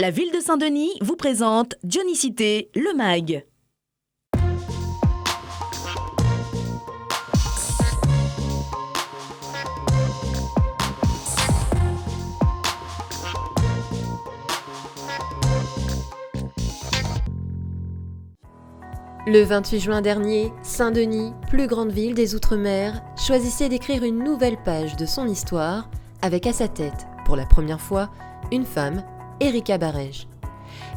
La ville de Saint-Denis vous présente Johnny Cité, le MAG. Le 28 juin dernier, Saint-Denis, plus grande ville des Outre-mer, choisissait d'écrire une nouvelle page de son histoire avec à sa tête, pour la première fois, une femme, Erika Barège.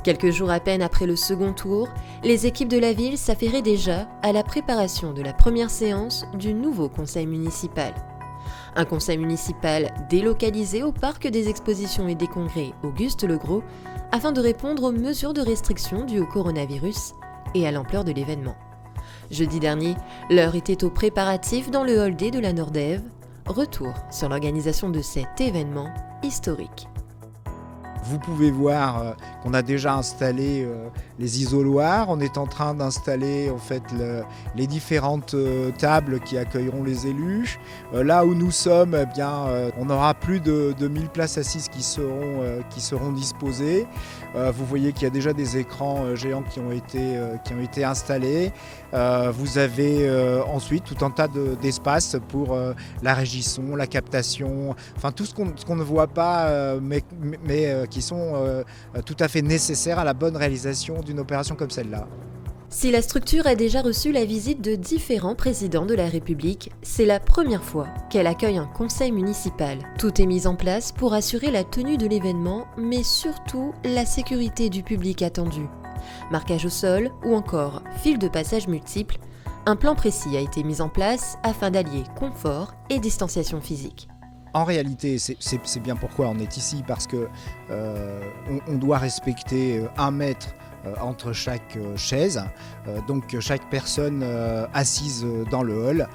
Quelques jours à peine après le second tour, les équipes de la ville s'affairaient déjà à la préparation de la première séance du nouveau conseil municipal. Un conseil municipal délocalisé au parc des expositions et des congrès Auguste-Legros afin de répondre aux mesures de restriction dues au coronavirus et à l'ampleur de l'événement. Jeudi dernier, l'heure était aux préparatifs dans le hall D de la Nordève. Retour sur l'organisation de cet événement historique. Vous pouvez voir qu'on a déjà installé les isoloirs. On est en train d'installer en fait les différentes tables qui accueilleront les élus. Là où nous sommes, eh bien, on aura plus de 1000 places assises qui seront disposées. Vous voyez qu'il y a déjà des écrans géants qui ont été installés. Vous avez ensuite tout un tas d'espaces pour la régisson, la captation, enfin tout ce qu'on ne voit pas, mais qui sont tout à fait nécessaires à la bonne réalisation d'une opération comme celle-là. Si la structure a déjà reçu la visite de différents présidents de la République, c'est la première fois qu'elle accueille un conseil municipal. Tout est mis en place pour assurer la tenue de l'événement, mais surtout la sécurité du public attendu. Marquage au sol ou encore fil de passage multiples, un plan précis a été mis en place afin d'allier confort et distanciation physique. En réalité, c'est bien pourquoi on est ici, parce que on doit respecter 1 mètre entre chaque chaise. Donc chaque personne assise dans le hall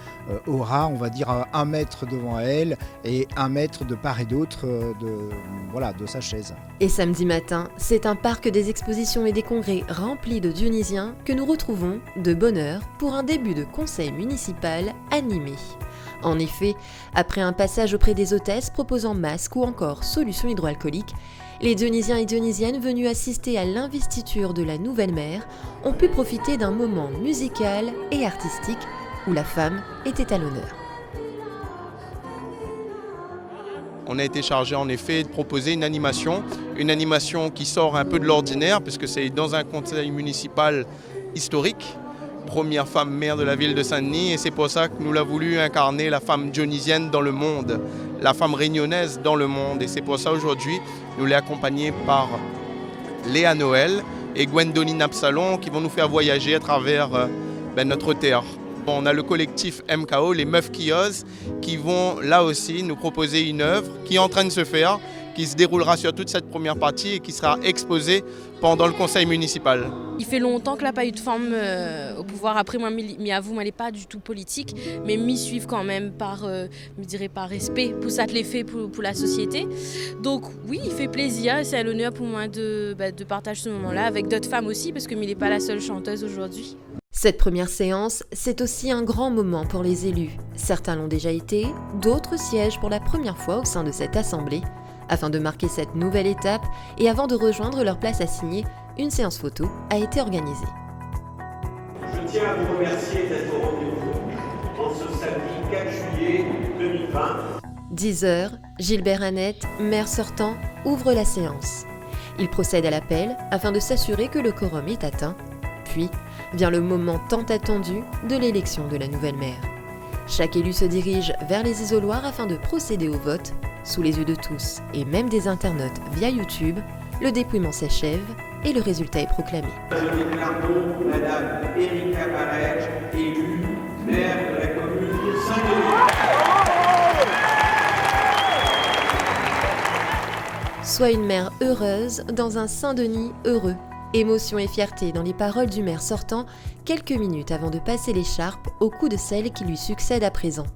aura, on va dire, 1 mètre devant elle et 1 mètre de part et d'autre de sa chaise. Et samedi matin, c'est un parc des expositions et des congrès rempli de Dionysiens que nous retrouvons de bonne heure pour un début de conseil municipal animé. En effet, après un passage auprès des hôtesses proposant masques ou encore solutions hydroalcooliques, les Dionysiens et Dionysiennes venus assister à l'investiture de la nouvelle maire ont pu profiter d'un moment musical et artistique où la femme était à l'honneur. On a été chargé en effet de proposer une animation qui sort un peu de l'ordinaire puisque c'est dans un conseil municipal historique. Première femme maire de la ville de Saint-Denis et c'est pour ça que nous l'avons voulu incarner la femme dionysienne dans le monde, la femme réunionnaise dans le monde et c'est pour ça aujourd'hui nous l'avons accompagnée par Léa Noël et Gwendoline Absalon qui vont nous faire voyager à travers notre terre. On a le collectif MKO, les Meufs qui osent, qui vont là aussi nous proposer une œuvre qui est en train de se faire, qui se déroulera sur toute cette première partie et qui sera exposée pendant le conseil municipal. Il fait longtemps que n'a pas eu de femme au pouvoir. Après, moi, m'avoue, elle n'est pas du tout politique, mais m'y suivent quand même par respect pour ça que les fait pour la société. Donc oui, il fait plaisir et c'est un honneur pour moi de partager ce moment-là avec d'autres femmes aussi, parce que il n'est pas la seule chanteuse aujourd'hui. Cette première séance, c'est aussi un grand moment pour les élus. Certains l'ont déjà été, d'autres siègent pour la première fois au sein de cette assemblée. Afin de marquer cette nouvelle étape et avant de rejoindre leur place assignée, une séance photo a été organisée. Je tiens à vous remercier d'être au rendez-vous en ce samedi 4 juillet 2020. 10h, Gilbert Annette, maire sortant, ouvre la séance. Il procède à l'appel afin de s'assurer que le quorum est atteint. Puis vient le moment tant attendu de l'élection de la nouvelle maire. Chaque élu se dirige vers les isoloirs afin de procéder au vote. Sous les yeux de tous et même des internautes via YouTube, le dépouillement s'achève et le résultat est proclamé. Je déclare donc Madame Erika Barège élue maire de la commune de Saint-Denis. Soit une mère heureuse dans un Saint-Denis heureux. Émotion et fierté dans les paroles du maire sortant, quelques minutes avant de passer l'écharpe au cou de celle qui lui succède à présent.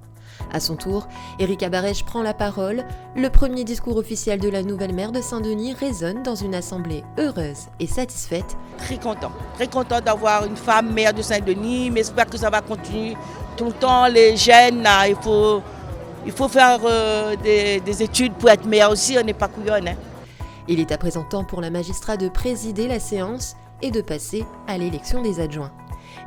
À son tour, Erika Barège prend la parole. Le premier discours officiel de la nouvelle maire de Saint-Denis résonne dans une assemblée heureuse et satisfaite. Très content d'avoir une femme maire de Saint-Denis, mais j'espère que ça va continuer tout le temps. Les jeunes, là, il faut faire des études pour être maire aussi, on n'est pas couillonne. Il est à présent temps pour la magistrate de présider la séance et de passer à l'élection des adjoints.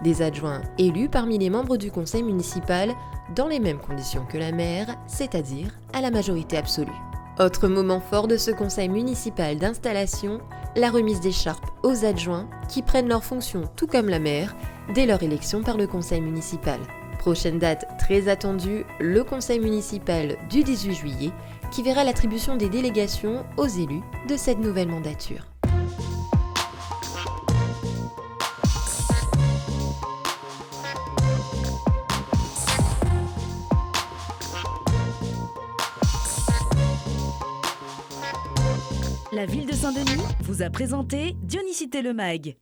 Des adjoints élus parmi les membres du conseil municipal dans les mêmes conditions que la maire, c'est-à-dire à la majorité absolue. Autre moment fort de ce conseil municipal d'installation, la remise d'écharpes aux adjoints qui prennent leurs fonctions tout comme la maire dès leur élection par le conseil municipal. Prochaine date très attendue, le conseil municipal du 18 juillet qui verra l'attribution des délégations aux élus de cette nouvelle mandature. La ville de Saint-Denis vous a présenté Dionysité le Mag.